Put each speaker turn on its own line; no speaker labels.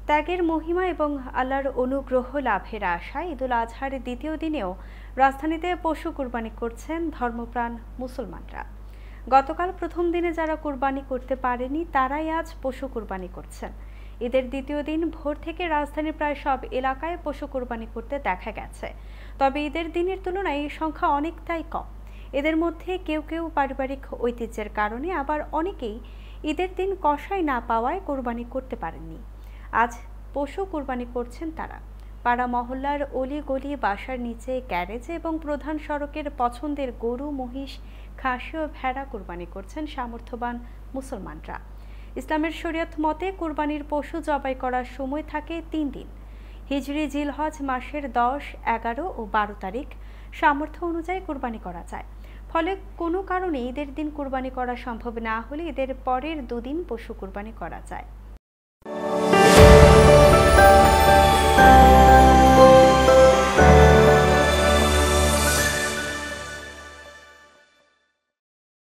ত্যাগের মহিমা এবং আল্লাহর অনুগ্রহ লাভের আশায় ঈদুল আজহার দ্বিতীয় দিনেও রাজধানীতে পশু কুরবানি করছেন ধর্মপ্রাণ মুসলমানরা। গতকাল প্রথম দিনে যারা কুরবানি করতে পারেনি তারাই আজ পশু কুরবানি করছেন। ঈদের দ্বিতীয় দিন ভোর থেকে রাজধানীর প্রায় সব এলাকায় পশু কুরবানি করতে দেখা গেছে। তবে ঈদের দিনের তুলনায় এই সংখ্যা অনেকটাই কম। এদের মধ্যে কেউ কেউ পারিবারিক ঐতিহ্যের কারণে, আবার অনেকেই ঈদের দিন কষাই না পাওয়ায় কোরবানি করতে পারেননি। আজ পশু কুরবানি করছেন তারা। পাড়া মহল্লার অলি গলি, বাসার নিচে, গ্যারেজে এবং প্রধান সড়কের পছন্দের গরু, মহিষ, খাসি ও ভেড়া কুরবানি করছেন সামর্থ্যবান মুসলমানরা। ইসলামের শরীয়ত মতে কুরবানির পশু জবাই করার সময় থাকে 3 দিন। হিজরি জিলহজ মাসের 10, 11 ও 12 তারিখ সামর্থ্য অনুযায়ী কুরবানি করা যায়। ফলে কোনো কারণে ঈদের দিন কুরবানি করা সম্ভব না হলে ঈদের পরের 2 দিন পশু কুরবানি করা যায়।